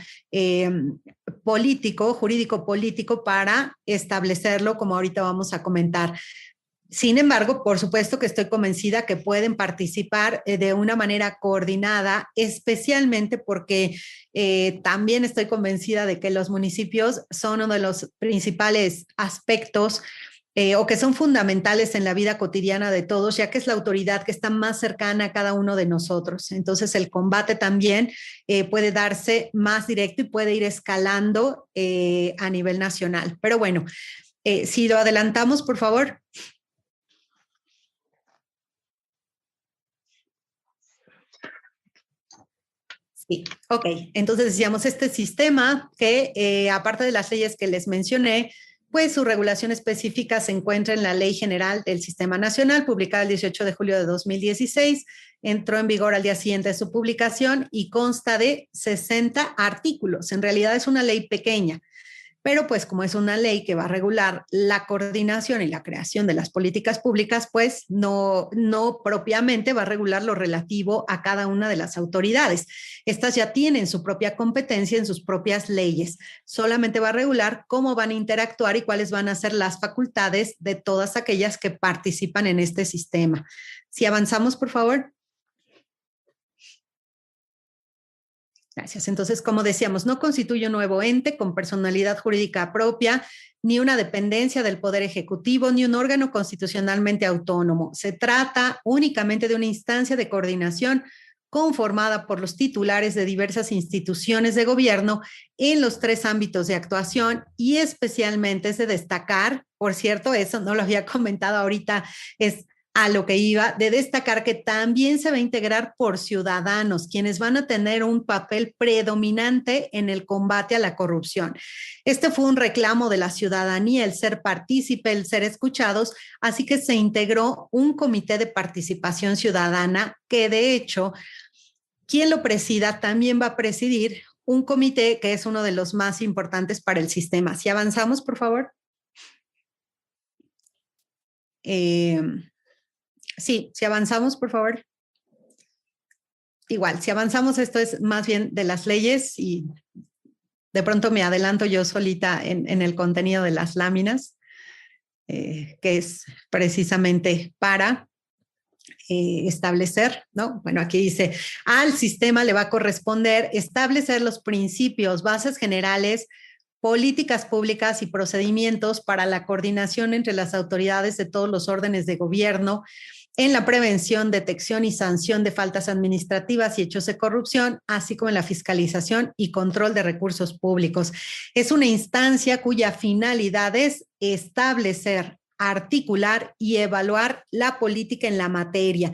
político, jurídico político para establecerlo, como ahorita vamos a comentar. Sin embargo, por supuesto que estoy convencida que pueden participar de una manera coordinada, especialmente porque también estoy convencida de que los municipios son uno de los principales aspectos o que son fundamentales en la vida cotidiana de todos, ya que es la autoridad que está más cercana a cada uno de nosotros. Entonces, el combate también puede darse más directo y puede ir escalando a nivel nacional. Pero bueno, si lo adelantamos, por favor. Sí, ok. Entonces decíamos, este sistema que aparte de las leyes que les mencioné, pues su regulación específica se encuentra en la Ley General del Sistema Nacional, publicada el 18 de julio de 2016, entró en vigor al día siguiente de su publicación y consta de 60 artículos. En realidad es una ley pequeña, pero pues como es una ley que va a regular la coordinación y la creación de las políticas públicas, pues no propiamente va a regular lo relativo a cada una de las autoridades. Estas ya tienen su propia competencia en sus propias leyes. Solamente va a regular cómo van a interactuar y cuáles van a ser las facultades de todas aquellas que participan en este sistema. Si avanzamos, por favor. Gracias. Entonces, como decíamos, no constituye un nuevo ente con personalidad jurídica propia, ni una dependencia del Poder Ejecutivo, ni un órgano constitucionalmente autónomo. Se trata únicamente de una instancia de coordinación conformada por los titulares de diversas instituciones de gobierno en los 3 ámbitos de actuación, y especialmente es de destacar, por cierto, eso no lo había comentado ahorita, es a lo que iba, de destacar que también se va a integrar por ciudadanos, quienes van a tener un papel predominante en el combate a la corrupción. Este fue un reclamo de la ciudadanía, el ser partícipe, el ser escuchados, así que se integró un comité de participación ciudadana que, de hecho, quien lo presida también va a presidir un comité que es uno de los más importantes para el sistema. Si avanzamos, por favor. Sí, si avanzamos, por favor. Igual, si avanzamos, esto es más bien de las leyes y de pronto me adelanto yo solita en el contenido de las láminas, que es precisamente para establecer, ¿no? Bueno, aquí dice, al sistema le va a corresponder establecer los principios, bases generales, políticas públicas y procedimientos para la coordinación entre las autoridades de todos los órdenes de gobierno en la prevención, detección y sanción de faltas administrativas y hechos de corrupción, así como en la fiscalización y control de recursos públicos. Es una instancia cuya finalidad es establecer, articular y evaluar la política en la materia.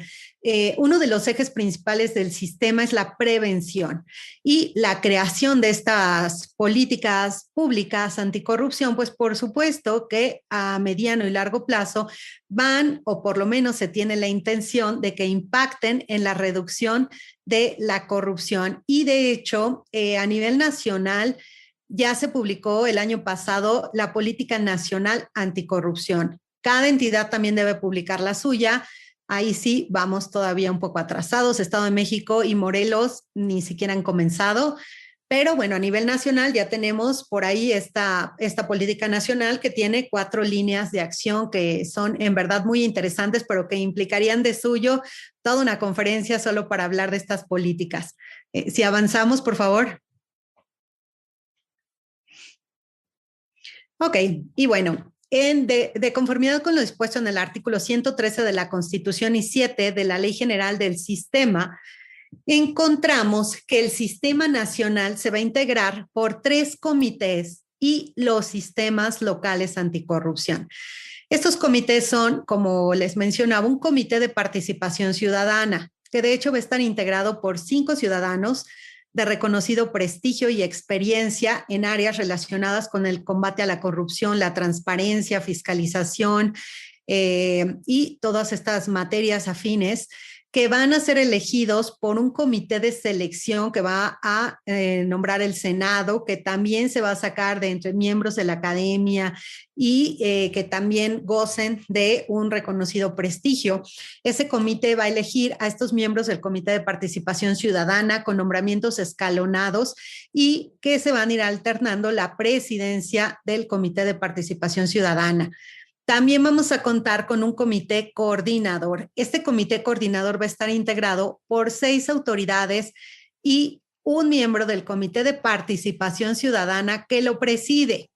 Uno de los ejes principales del sistema es la prevención y la creación de estas políticas públicas anticorrupción, pues por supuesto que a mediano y largo plazo van, o por lo menos se tiene la intención de que impacten en la reducción de la corrupción. Y de hecho, a nivel nacional, ya se publicó el año pasado la Política Nacional Anticorrupción. Cada entidad también debe publicar la suya. Ahí sí, vamos todavía un poco atrasados. Estado de México y Morelos ni siquiera han comenzado. Pero bueno, a nivel nacional ya tenemos por ahí esta política nacional que tiene 4 líneas de acción que son en verdad muy interesantes, pero que implicarían de suyo toda una conferencia solo para hablar de estas políticas. Si avanzamos, por favor. Ok, y bueno, de conformidad con lo dispuesto en el artículo 113 de la Constitución y 7 de la Ley General del Sistema, encontramos que el Sistema Nacional se va a integrar por 3 comités y los sistemas locales anticorrupción. Estos comités son, como les mencionaba, un comité de participación ciudadana, que de hecho va a estar integrado por 5 ciudadanos de reconocido prestigio y experiencia en áreas relacionadas con el combate a la corrupción, la transparencia, fiscalización y todas estas materias afines, que van a ser elegidos por un comité de selección que va a nombrar el Senado, que también se va a sacar de entre miembros de la academia y que también gocen de un reconocido prestigio. Ese comité va a elegir a estos miembros del Comité de Participación Ciudadana con nombramientos escalonados y que se van a ir alternando la presidencia del Comité de Participación Ciudadana. También vamos a contar con un comité coordinador. Este comité coordinador va a estar integrado por 6 autoridades y un miembro del Comité de Participación Ciudadana que lo preside.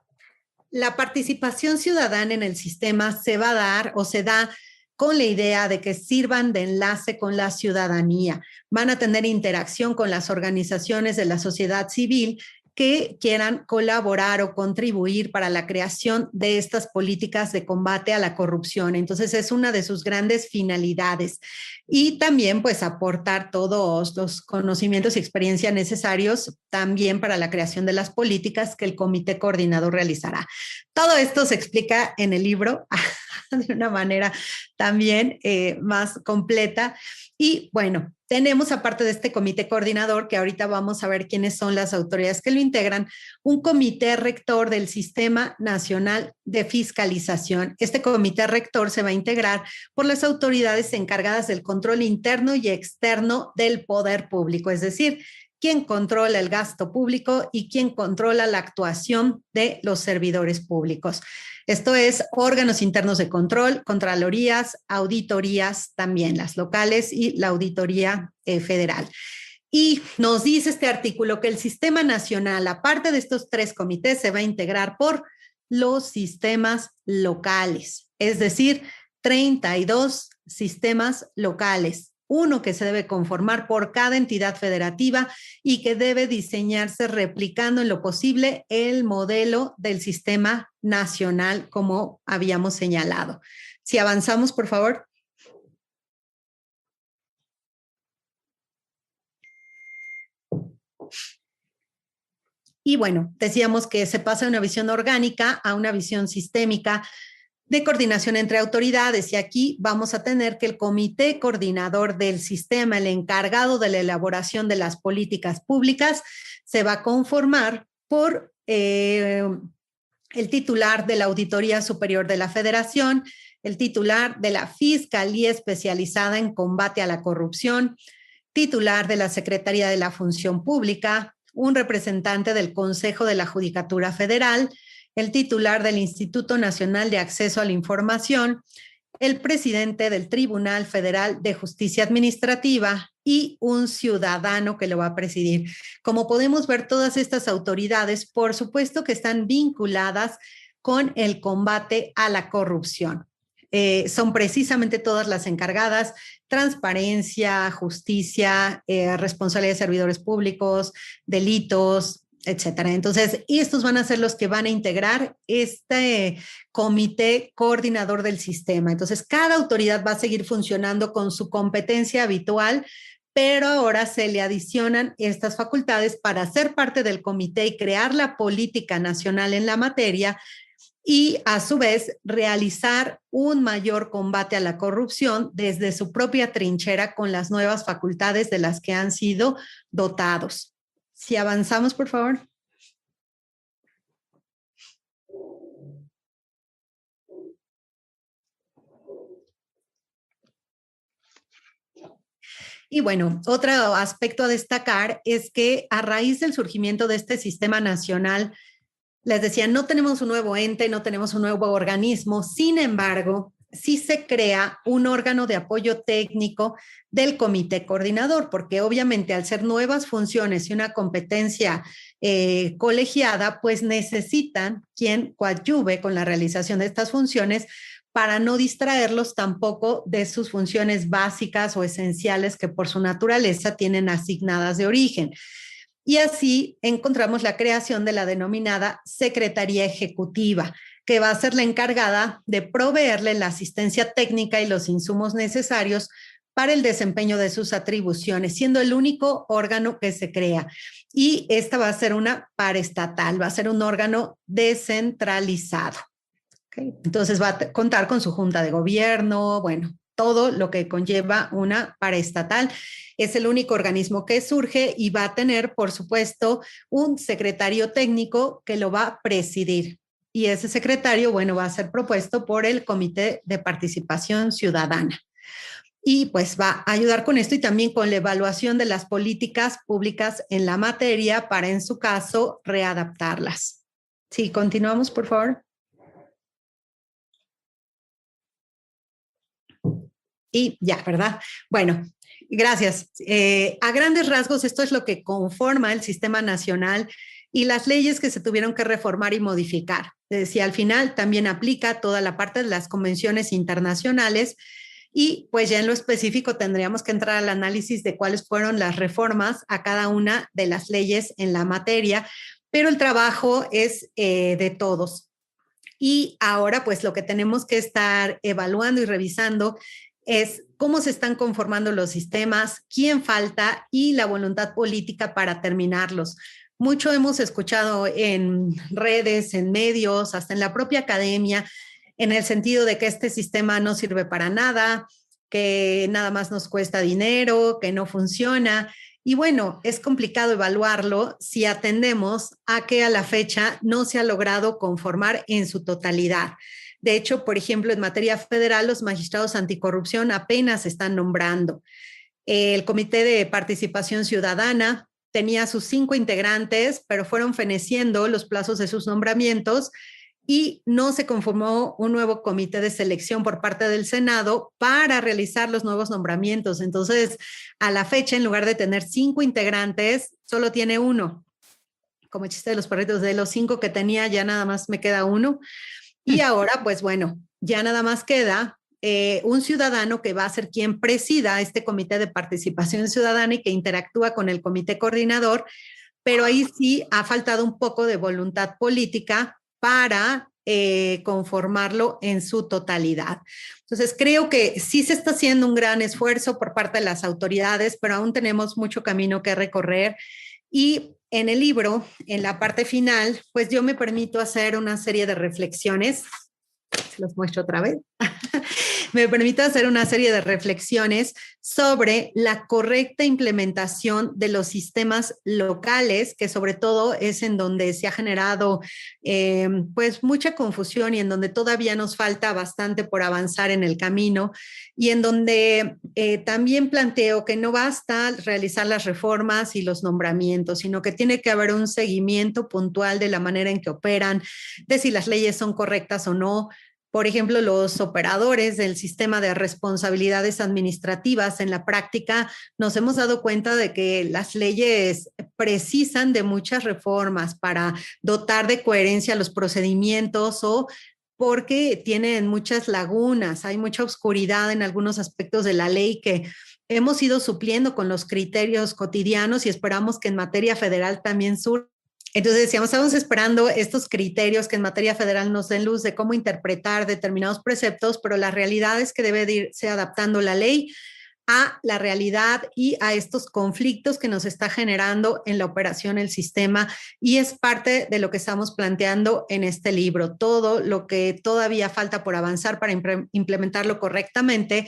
La participación ciudadana en el sistema se va a dar o se da con la idea de que sirvan de enlace con la ciudadanía. Van a tener interacción con las organizaciones de la sociedad civil que quieran colaborar o contribuir para la creación de estas políticas de combate a la corrupción. Entonces, es una de sus grandes finalidades. Y también, pues, aportar todos los conocimientos y experiencia necesarios también para la creación de las políticas que el comité coordinador realizará. Todo esto se explica en el libro de una manera también más completa. Y bueno, tenemos, aparte de este comité coordinador, que ahorita vamos a ver quiénes son las autoridades que lo integran, un comité rector del Sistema Nacional de Fiscalización. Este comité rector se va a integrar por las autoridades encargadas del control interno y externo del poder público, es decir, quién controla el gasto público y quién controla la actuación de los servidores públicos. Esto es órganos internos de control, contralorías, auditorías también, las locales y la auditoría federal. Y nos dice este artículo que el sistema nacional, aparte de estos 3 comités, se va a integrar por los sistemas locales, es decir, 32 sistemas locales. Uno que se debe conformar por cada entidad federativa y que debe diseñarse replicando en lo posible el modelo del sistema nacional, como habíamos señalado. Si avanzamos, por favor. Y bueno, decíamos que se pasa de una visión orgánica a una visión sistémica de coordinación entre autoridades, y aquí vamos a tener que el comité coordinador del sistema, el encargado de la elaboración de las políticas públicas, se va a conformar por el titular de la Auditoría Superior de la Federación, el titular de la Fiscalía Especializada en Combate a la Corrupción, titular de la Secretaría de la Función Pública, un representante del Consejo de la Judicatura Federal, el titular del Instituto Nacional de Acceso a la Información, el presidente del Tribunal Federal de Justicia Administrativa y un ciudadano que lo va a presidir. Como podemos ver, todas estas autoridades, por supuesto que están vinculadas con el combate a la corrupción. Son precisamente todas las encargadas: transparencia, justicia, responsabilidad de servidores públicos, delitos, etcétera. Entonces, estos van a ser los que van a integrar este comité coordinador del sistema. Entonces, cada autoridad va a seguir funcionando con su competencia habitual, pero ahora se le adicionan estas facultades para ser parte del comité y crear la política nacional en la materia, y a su vez realizar un mayor combate a la corrupción desde su propia trinchera con las nuevas facultades de las que han sido dotados. Si avanzamos, por favor. Y bueno, otro aspecto a destacar es que a raíz del surgimiento de este sistema nacional, les decía, no tenemos un nuevo ente, no tenemos un nuevo organismo. Sin embargo, sí se crea un órgano de apoyo técnico del comité coordinador, porque obviamente al ser nuevas funciones y una competencia colegiada, pues necesitan quien coadyuve con la realización de estas funciones para no distraerlos tampoco de sus funciones básicas o esenciales que por su naturaleza tienen asignadas de origen. Y así encontramos la creación de la denominada Secretaría Ejecutiva, que va a ser la encargada de proveerle la asistencia técnica y los insumos necesarios para el desempeño de sus atribuciones, siendo el único órgano que se crea. Y esta va a ser una paraestatal, va a ser un órgano descentralizado. ¿Okay? Entonces va a contar con su junta de gobierno, bueno, todo lo que conlleva una paraestatal. Es el único organismo que surge y va a tener, por supuesto, un secretario técnico que lo va a presidir. Y ese secretario, bueno, va a ser propuesto por el Comité de Participación Ciudadana. Y pues va a ayudar con esto y también con la evaluación de las políticas públicas en la materia para, en su caso, readaptarlas. Sí, continuamos, por favor. Y ya, ¿verdad? Bueno, gracias. A grandes rasgos, esto es lo que conforma el sistema nacional y las leyes que se tuvieron que reformar y modificar. Decía, al final también aplica toda la parte de las convenciones internacionales, y pues ya en lo específico tendríamos que entrar al análisis de cuáles fueron las reformas a cada una de las leyes en la materia, pero el trabajo es de todos. Y ahora pues lo que tenemos que estar evaluando y revisando es cómo se están conformando los sistemas, quién falta y la voluntad política para terminarlos. Mucho hemos escuchado en redes, en medios, hasta en la propia academia, en el sentido de que este sistema no sirve para nada, que nada más nos cuesta dinero, que no funciona. Y bueno, es complicado evaluarlo si atendemos a que a la fecha no se ha logrado conformar en su totalidad. De hecho, por ejemplo, en materia federal, los magistrados anticorrupción apenas se están nombrando. El Comité de Participación Ciudadana tenía sus 5 integrantes, pero fueron feneciendo los plazos de sus nombramientos y no se conformó un nuevo comité de selección por parte del Senado para realizar los nuevos nombramientos. Entonces, a la fecha, en lugar de tener 5 integrantes, solo tiene 1. Como chiste de los perritos, de los 5 que tenía, ya nada más me queda 1. Y ahora, pues bueno, ya nada más queda un ciudadano que va a ser quien presida este comité de participación ciudadana y que interactúa con el comité coordinador, pero ahí sí ha faltado un poco de voluntad política para conformarlo en su totalidad. Entonces, creo que sí se está haciendo un gran esfuerzo por parte de las autoridades, pero aún tenemos mucho camino que recorrer. Y en el libro, en la parte final, pues yo me permito hacer una serie de reflexiones. Se los muestro otra vez. Me permito hacer una serie de reflexiones sobre la correcta implementación de los sistemas locales, que sobre todo es en donde se ha generado pues mucha confusión y en donde todavía nos falta bastante por avanzar en el camino, y en donde también planteo que no basta realizar las reformas y los nombramientos, sino que tiene que haber un seguimiento puntual de la manera en que operan, de si las leyes son correctas o no. Por ejemplo, los operadores del sistema de responsabilidades administrativas, en la práctica nos hemos dado cuenta de que las leyes precisan de muchas reformas para dotar de coherencia los procedimientos, o porque tienen muchas lagunas, hay mucha oscuridad en algunos aspectos de la ley que hemos ido supliendo con los criterios cotidianos y esperamos que en materia federal también surja. Entonces decíamos, estamos esperando estos criterios que en materia federal nos den luz de cómo interpretar determinados preceptos, pero la realidad es que debe de irse adaptando la ley a la realidad y a estos conflictos que nos está generando en la operación del sistema, y es parte de lo que estamos planteando en este libro, todo lo que todavía falta por avanzar para implementarlo correctamente.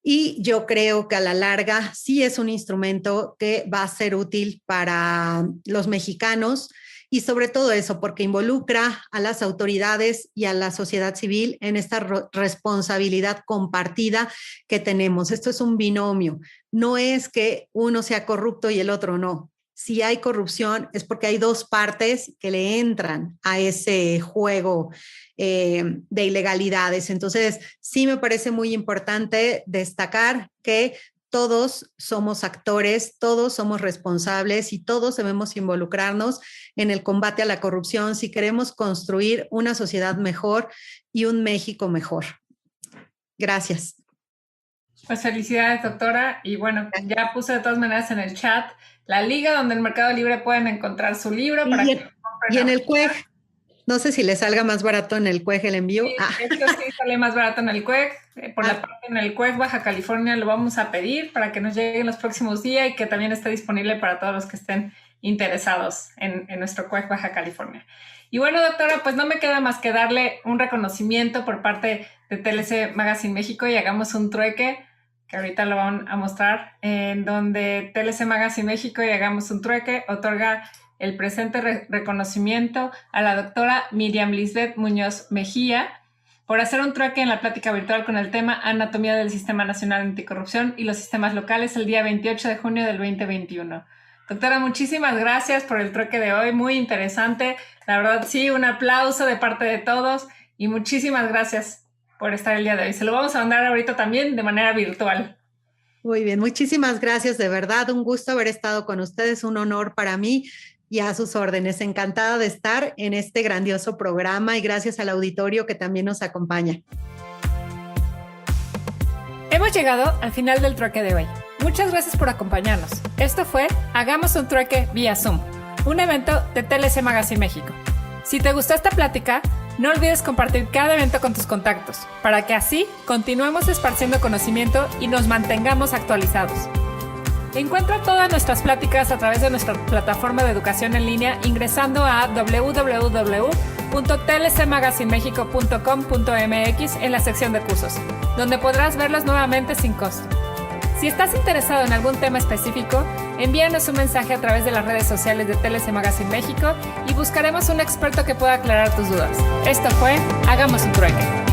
Y yo creo que a la larga sí es un instrumento que va a ser útil para los mexicanos, y sobre todo eso, porque involucra a las autoridades y a la sociedad civil en esta responsabilidad compartida que tenemos. Esto es un binomio, no es que uno sea corrupto y el otro no. Si hay corrupción es porque hay dos partes que le entran a ese juego de ilegalidades. Entonces, sí me parece muy importante destacar que todos somos actores, todos somos responsables y todos debemos involucrarnos en el combate a la corrupción si queremos construir una sociedad mejor y un México mejor. Gracias. Pues felicidades, doctora. Y bueno, ya puse de todas maneras en el chat la liga donde en Mercado Libre pueden encontrar su libro. Y en el CUEG. No sé si le salga más barato en el CUEG el envío. Sí, esto sí sale más barato en el CUEG. La parte en el CUEG Baja California lo vamos a pedir para que nos llegue en los próximos días y que también esté disponible para todos los que estén interesados en nuestro CUEG Baja California. Y bueno, doctora, pues no me queda más que darle un reconocimiento por parte de TLC Magazine México, y hagamos un trueque, que ahorita lo van a mostrar, en donde TLC Magazine México y hagamos un trueque otorga el presente reconocimiento a la doctora Miriam Lisbeth Muñoz Mejía por hacer un trueque en la plática virtual con el tema Anatomía del Sistema Nacional Anticorrupción y los sistemas locales el día 28 de junio del 2021. Doctora, muchísimas gracias por el trueque de hoy, muy interesante. La verdad, sí, un aplauso de parte de todos y muchísimas gracias por estar el día de hoy. Se lo vamos a mandar ahorita también de manera virtual. Muy bien, muchísimas gracias, de verdad, un gusto haber estado con ustedes, un honor para mí. Y a sus órdenes, encantada de estar en este grandioso programa y gracias al auditorio que también nos acompaña. Hemos llegado al final del trueque de hoy. Muchas gracias por acompañarnos. Esto fue Hagamos un trueque vía Zoom, un evento de TLC Magazine México. Si te gustó esta plática, no olvides compartir cada evento con tus contactos, para que así continuemos esparciendo conocimiento y nos mantengamos actualizados. Encuentra todas nuestras pláticas a través de nuestra plataforma de educación en línea ingresando a www.tlcmagazinemexico.com.mx en la sección de cursos, donde podrás verlas nuevamente sin costo. Si estás interesado en algún tema específico, envíanos un mensaje a través de las redes sociales de TLC Magazine México y buscaremos un experto que pueda aclarar tus dudas. Esto fue Hagamos un trueque.